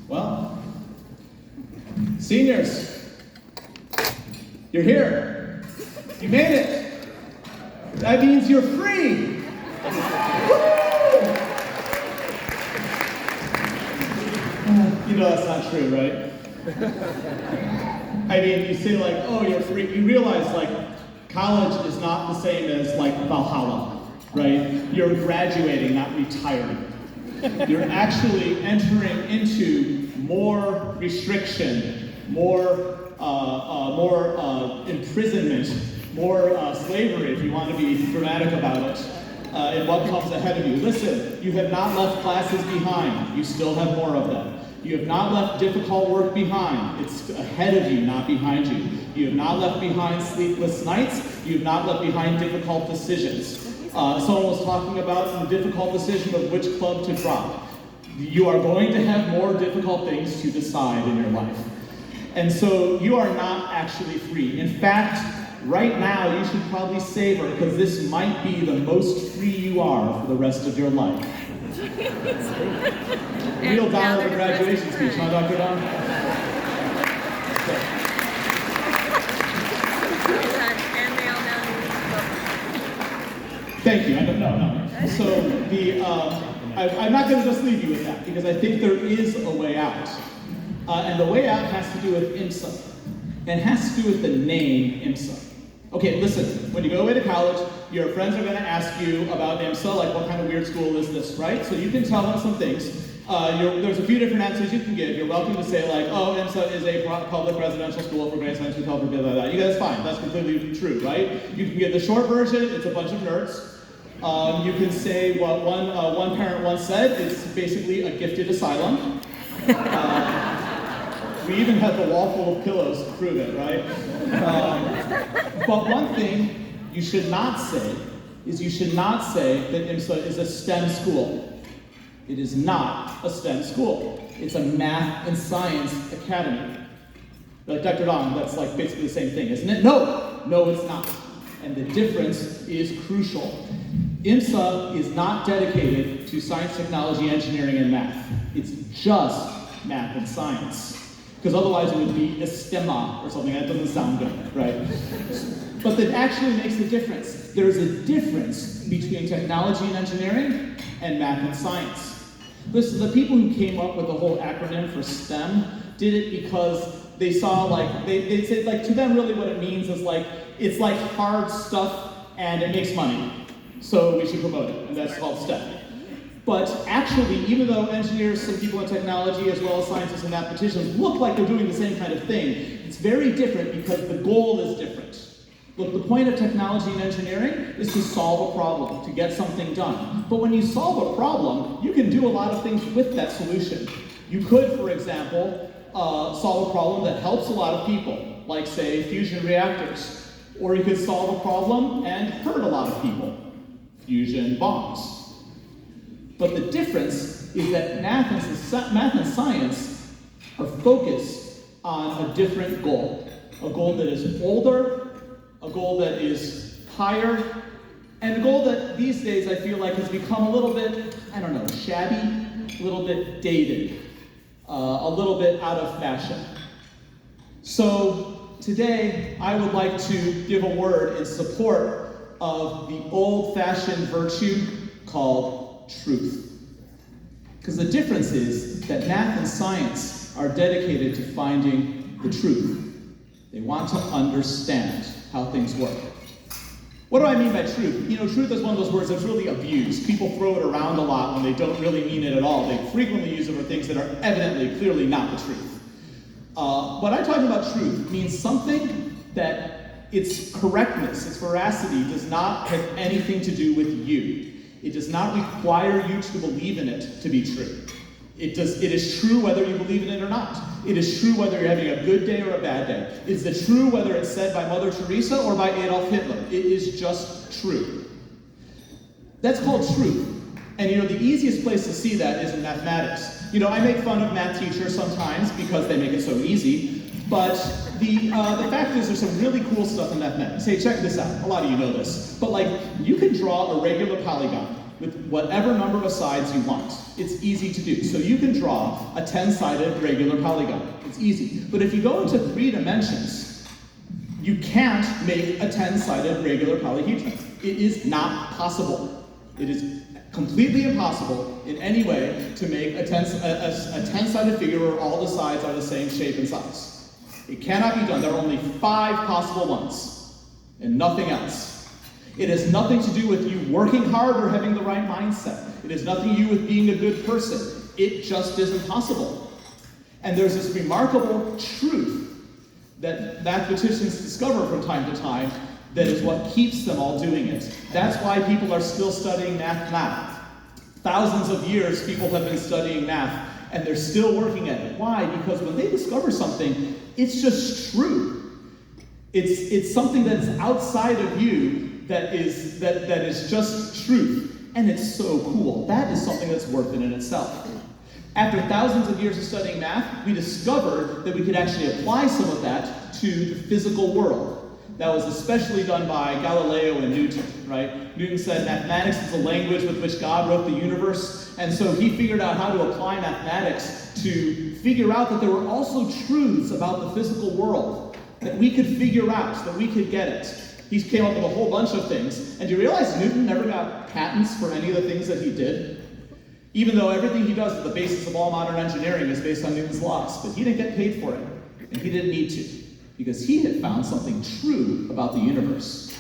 Well, seniors, you're here. You made it. That means you're free. You know that's not true, right? I mean, you say like, oh, you're free. You realize like college is not the same as like Valhalla, right? You're graduating, not retiring. You're actually entering into more restriction, more imprisonment, more slavery, if you want to be dramatic about it, in what comes ahead of you. Listen, you have not left classes behind. You still have more of them. You have not left difficult work behind. It's ahead of you, not behind you. You have not left behind sleepless nights. You have not left behind difficult decisions. Someone was talking about the difficult decision of which club to drop. You are going to have more difficult things to decide in your life. And so you are not actually free. In fact, right now you should probably savor, because this might be the most free you are for the rest of your life. Real down of a graduation speech, huh, Dr. Don? Thank you. No. So I'm not going to just leave you with that, because I think there is a way out. And the way out has to do with IMSA. And it has to do with the name IMSA. Okay, listen, when you go away to college, your friends are going to ask you about IMSA, like what kind of weird school is this, right? So you can tell them some things. There's a few different answers you can give. You're welcome to say like, oh, IMSA is a public residential school for grade science, we call for blah, blah, blah. You guys, fine, that's completely true, right? You can give the short version, it's a bunch of nerds. You can say what one parent once said, it's basically a gifted asylum. We even had the wall full of pillows to prove it, right? But one thing you should not say is you should not say that IMSA is a STEM school. It is not a STEM school. It's a math and science academy. Like, Dr. Don, that's like basically the same thing, isn't it? No, it's not. And the difference is crucial. IMSA is not dedicated to science, technology, engineering, and math. It's just math and science. Because otherwise it would be Estema or something. That doesn't sound good, right? But that actually makes a difference. There is a difference between technology and engineering and math and science. Listen, the people who came up with the whole acronym for STEM did it because they saw like, they said like to them really what it means is like, it's like hard stuff and it makes money. So we should promote it, and that's called STEM. But actually, even though engineers, some people in technology, as well as scientists and mathematicians look like they're doing the same kind of thing, it's very different because the goal is different. Look, the point of technology and engineering is to solve a problem, to get something done. But when you solve a problem, you can do a lot of things with that solution. You could, for example, solve a problem that helps a lot of people, like, say, fusion reactors. Or you could solve a problem and hurt a lot of people, fusion bombs. But the difference is that math and science are focused on a different goal. A goal that is older, a goal that is higher, and a goal that these days I feel like has become a little bit, shabby, a little bit dated, a little bit out of fashion. So today I would like to give a word in support of the old-fashioned virtue called truth. Because the difference is that math and science are dedicated to finding the truth. They want to understand how things work. What do I mean by truth? Truth is one of those words that's really abused. People throw it around a lot when they don't really mean it at all. They frequently use it for things that are evidently, clearly not the truth. What I'm talking about truth means something that its correctness, its veracity, does not have anything to do with you. It does not require you to believe in it to be true. It is true whether you believe in it or not. It is true whether you're having a good day or a bad day. It's the true whether it's said by Mother Teresa or by Adolf Hitler. It is just true. That's called truth. And the easiest place to see that is in mathematics. I make fun of math teachers sometimes because they make it so easy. But the fact is there's some really cool stuff in mathematics. Hey, check this out. A lot of you know this. But you can draw a regular polygon. with whatever number of sides you want. It's easy to do. So you can draw a 10-sided regular polygon. It's easy. But if you go into 3 dimensions, you can't make a 10-sided regular polyhedron. It is not possible. It is completely impossible in any way to make a 10-sided figure where all the sides are the same shape and size. It cannot be done. There are only 5 possible ones, and nothing else. It has nothing to do with you working hard or having the right mindset. It has nothing to do with being a good person. It just isn't possible. And there's this remarkable truth that mathematicians discover from time to time that is what keeps them all doing it. That's why people are still studying math now. Thousands of years people have been studying math, and they're still working at it. Why? Because when they discover something, it's just true. It's something that's outside of you that is just truth, and it's so cool. That is something that's worth it in itself. After thousands of years of studying math, we discovered that we could actually apply some of that to the physical world. That was especially done by Galileo and Newton, right? Newton said mathematics is the language with which God wrote the universe, and so he figured out how to apply mathematics to figure out that there were also truths about the physical world that we could figure out, that we could get it. He came up with a whole bunch of things. And do you realize Newton never got patents for any of the things that he did? Even though everything he does at the basis of all modern engineering is based on Newton's laws. But he didn't get paid for it. And he didn't need to. Because he had found something true about the universe.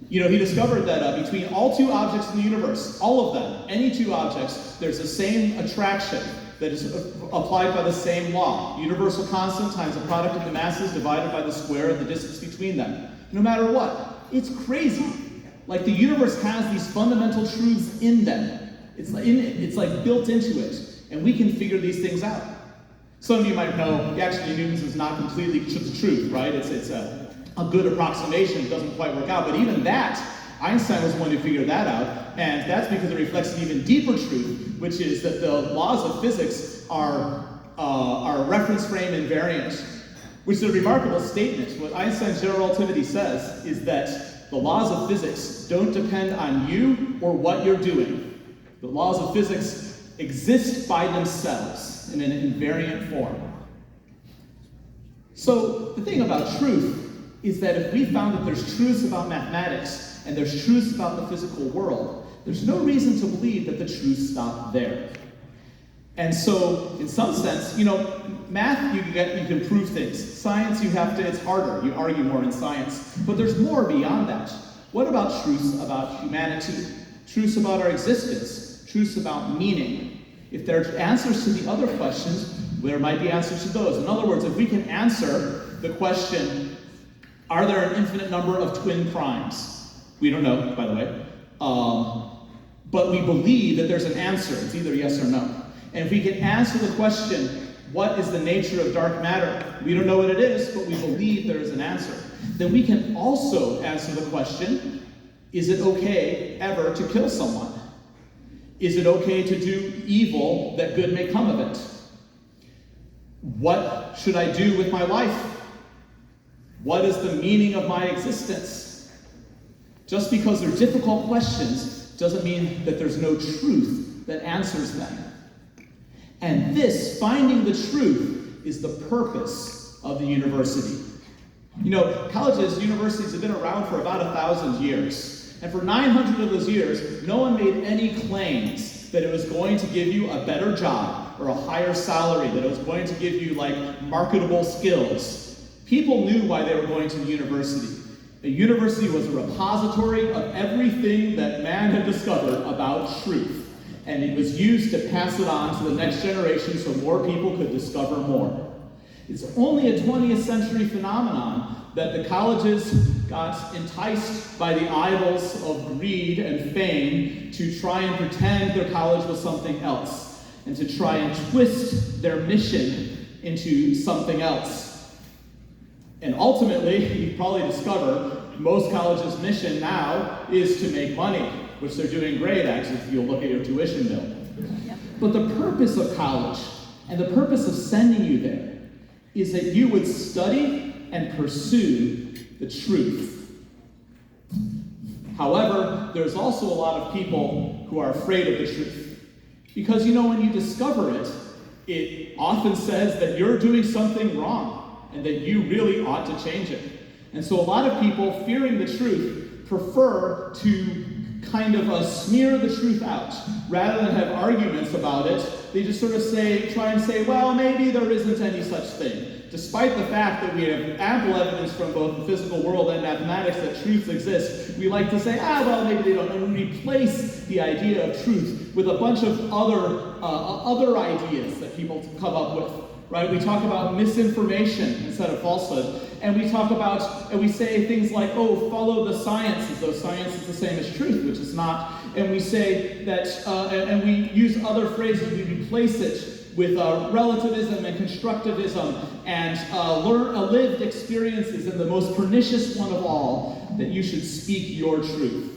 You know, he discovered that between all 2 objects in the universe, all of them, any 2 objects, there's the same attraction that is applied by the same law. Universal constant times the product of the masses divided by the square of the distance between them. No matter what. It's crazy. Like the universe has these fundamental truths in them. It's like built into it. And we can figure these things out. Some of you might know, actually Newton's is not completely the truth, right? It's a good approximation. It doesn't quite work out. But even that, Einstein was the one who figured that out. And that's because it reflects an even deeper truth, which is that the laws of physics are reference frame invariant. Which is a remarkable statement. What Einstein's general relativity says is that the laws of physics don't depend on you or what you're doing. The laws of physics exist by themselves in an invariant form. So the thing about truth is that if we found that there's truths about mathematics and there's truths about the physical world, there's no reason to believe that the truths stop there. And so, in some sense, you know, math, you can prove things. Science, it's harder. You argue more in science. But there's more beyond that. What about truths about humanity? Truths about our existence? Truths about meaning? If there are answers to the other questions, there might be answers to those. In other words, if we can answer the question, are there an infinite number of twin primes? We don't know, by the way. But we believe that there's an answer. It's either yes or no. And if we can answer the question, what is the nature of dark matter? We don't know what it is, but we believe there is an answer. Then we can also answer the question, is it okay ever to kill someone? Is it okay to do evil that good may come of it? What should I do with my life? What is the meaning of my existence? Just because they're difficult questions doesn't mean that there's no truth that answers them. And this, finding the truth, is the purpose of the university. You know, colleges, universities have been around for about 1,000 years. And for 900 of those years, no one made any claims that it was going to give you a better job or a higher salary, that it was going to give you, like, marketable skills. People knew why they were going to the university. The university was a repository of everything that man had discovered about truth. And it was used to pass it on to the next generation so more people could discover more. It's only a 20th century phenomenon that the colleges got enticed by the idols of greed and fame to try and pretend their college was something else, and to try and twist their mission into something else. And ultimately, you probably discover most colleges' mission now is to make money, which they're doing great, actually, if you'll look at your tuition bill. But the purpose of college, and the purpose of sending you there, is that you would study and pursue the truth. However, there's also a lot of people who are afraid of the truth. Because when you discover it, it often says that you're doing something wrong and that you really ought to change it. And so a lot of people, fearing the truth, prefer to kind of smear the truth out. Rather than have arguments about it, they just sort of try and say, well, maybe there isn't any such thing. Despite the fact that we have ample evidence from both the physical world and mathematics that truths exist, we like to say, well, maybe they don't. And we replace the idea of truth with a bunch of other ideas that people come up with. Right? We talk about misinformation instead of falsehood. And we say things like, follow the science, as though science is the same as truth, which is not. And we say that, and we use other phrases, we replace it with relativism and constructivism and lived experiences, and the most pernicious one of all, that you should speak your truth.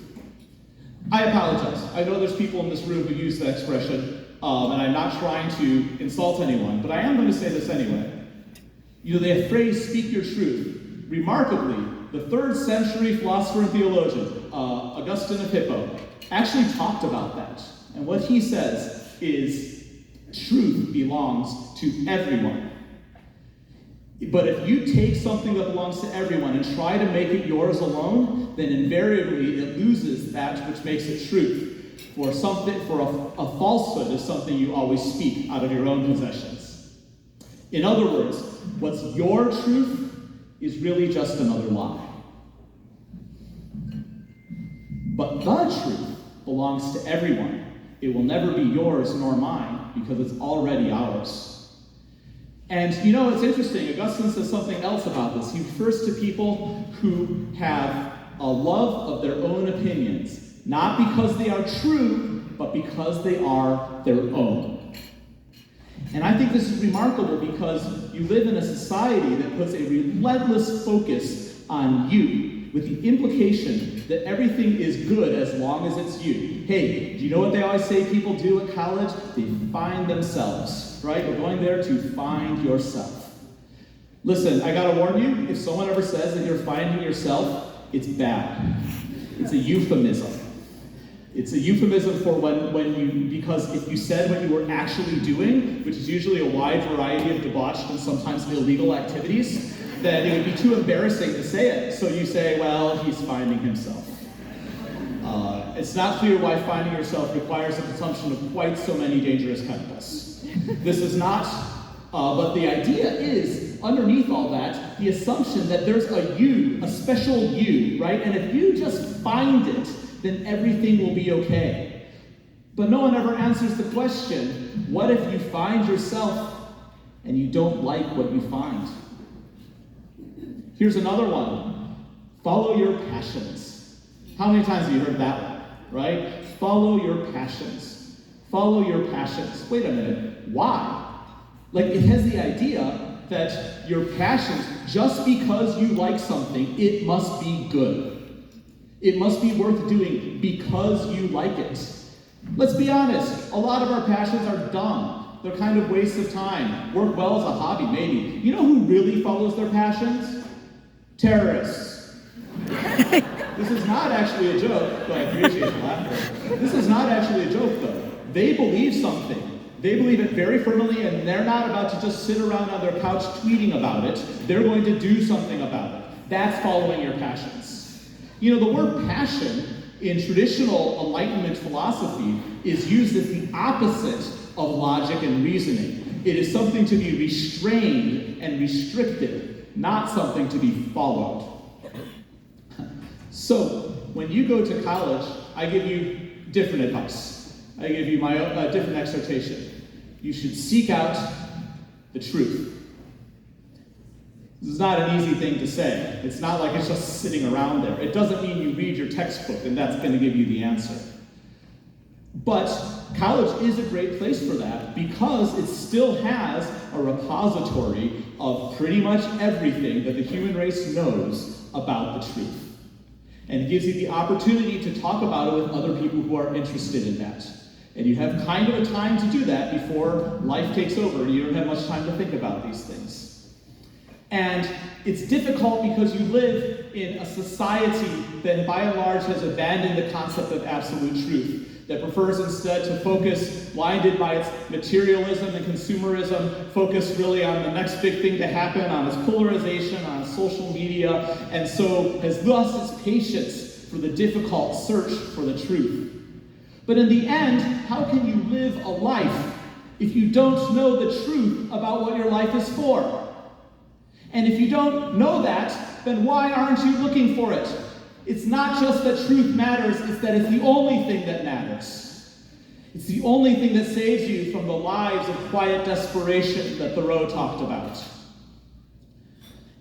I apologize. I know there's people in this room who use that expression. And I'm not trying to insult anyone, but I am going to say this anyway. The phrase, speak your truth, remarkably, the 3rd century philosopher and theologian, Augustine of Hippo, actually talked about that. And what he says is, truth belongs to everyone. But if you take something that belongs to everyone and try to make it yours alone, then invariably it loses that which makes it truth. For a falsehood is something you always speak out of your own possessions. In other words, what's your truth is really just another lie. But the truth belongs to everyone. It will never be yours nor mine because it's already ours. And it's interesting, Augustine says something else about this. He refers to people who have a love of their own opinions. Not because they are true, but because they are their own. And I think this is remarkable because you live in a society that puts a relentless focus on you, with the implication that everything is good as long as it's you. Hey, do you know what they always say people do at college? They find themselves, right? We're going there to find yourself. Listen, I gotta warn you, if someone ever says that you're finding yourself, it's bad. It's a euphemism. It's a euphemism for because if you said what you were actually doing, which is usually a wide variety of debauched and sometimes illegal activities, then it would be too embarrassing to say it. So you say, well, he's finding himself. It's not clear why finding yourself requires the consumption of quite so many dangerous chemicals. This is not, but the idea is, underneath all that, the assumption that there's a you, a special you, right? And if you just find it, then everything will be okay. But no one ever answers the question, what if you find yourself and you don't like what you find? Here's another one. Follow your passions. How many times have you heard that one, right? Follow your passions. Follow your passions. Wait a minute, why? It has the idea that your passions, just because you like something, it must be good. It must be worth doing because you like it. Let's be honest, a lot of our passions are dumb. They're kind of wastes of time. Work well as a hobby, maybe. You know who really follows their passions? Terrorists. This is not actually a joke, but I appreciate the laughter. This is not actually a joke, though. They believe something. They believe it very firmly, and they're not about to just sit around on their couch tweeting about it. They're going to do something about it. That's following your passions. The word passion in traditional Enlightenment philosophy is used as the opposite of logic and reasoning. It is something to be restrained and restricted, not something to be followed. So, when you go to college, I give you different advice. I give you my different exhortation. You should seek out the truth. This is not an easy thing to say. It's not like it's just sitting around there. It doesn't mean you read your textbook and that's going to give you the answer. But college is a great place for that because it still has a repository of pretty much everything that the human race knows about the truth. And it gives you the opportunity to talk about it with other people who are interested in that. And you have kind of a time to do that before life takes over and you don't have much time to think about these things. And it's difficult because you live in a society that by and large has abandoned the concept of absolute truth. that prefers instead to focus, blinded by its materialism and consumerism, focus really on the next big thing to happen, on its polarization, on social media, and so has lost its patience for the difficult search for the truth. But in the end, how can you live a life if you don't know the truth about what your life is for? And if you don't know that, then why aren't you looking for it? It's not just that truth matters, it's that it's the only thing that matters. It's the only thing that saves you from the lives of quiet desperation that Thoreau talked about.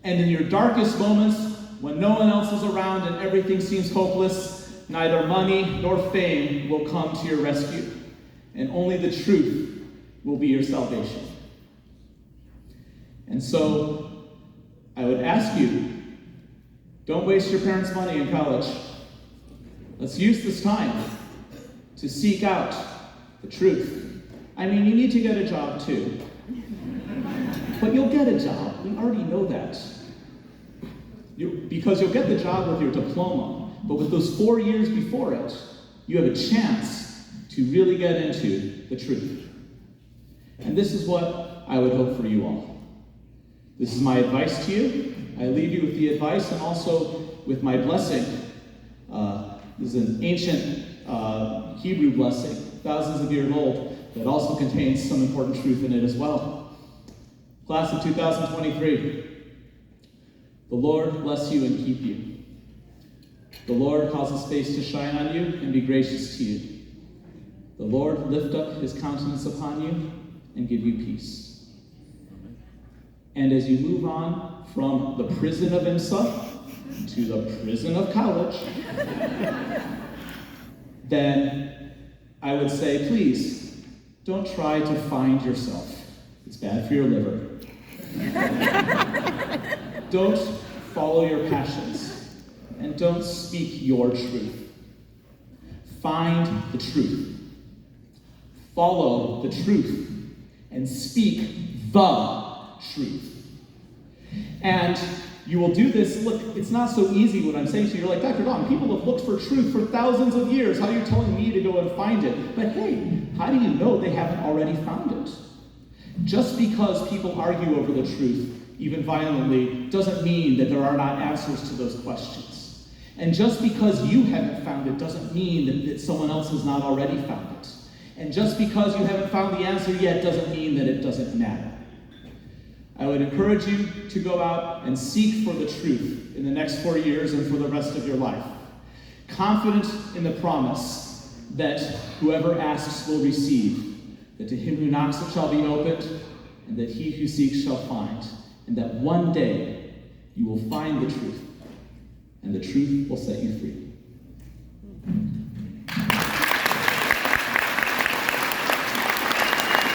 And in your darkest moments, when no one else is around and everything seems hopeless, neither money nor fame will come to your rescue, and only the truth will be your salvation. And so, I would ask you, don't waste your parents' money in college. Let's use this time to seek out the truth. I mean, you need to get a job too. But you'll get a job. We already know that. Because you'll get the job with your diploma. But with those 4 years before it, you have a chance to really get into the truth. And this is what I would hope for you all. This is my advice to you. I leave you with the advice and also with my blessing. This is an ancient Hebrew blessing, thousands of years old, that also contains some important truth in it as well. Class of 2023, the Lord bless you and keep you. The Lord cause his face to shine on you and be gracious to you. The Lord lift up his countenance upon you and give you peace. And as you move on from the prison of IMSA to the prison of college, then I would say, please, don't try to find yourself. It's bad for your liver. Don't follow your passions, and don't speak your truth. Find the truth. Follow the truth, and speak the truth. And you will do this. Look, it's not so easy what I'm saying to you. You're like, Dr. Don, people have looked for truth for thousands of years. How are you telling me to go and find it? But hey, how do you know they haven't already found it? Just because people argue over the truth, even violently, doesn't mean that there are not answers to those questions. And just because you haven't found it doesn't mean that someone else has not already found it. And just because you haven't found the answer yet doesn't mean that it doesn't matter. I would encourage you to go out and seek for the truth in the next 4 years and for the rest of your life. Confident in the promise that whoever asks will receive, that to him who knocks it shall be opened, and that he who seeks shall find, and that one day you will find the truth, and the truth will set you free.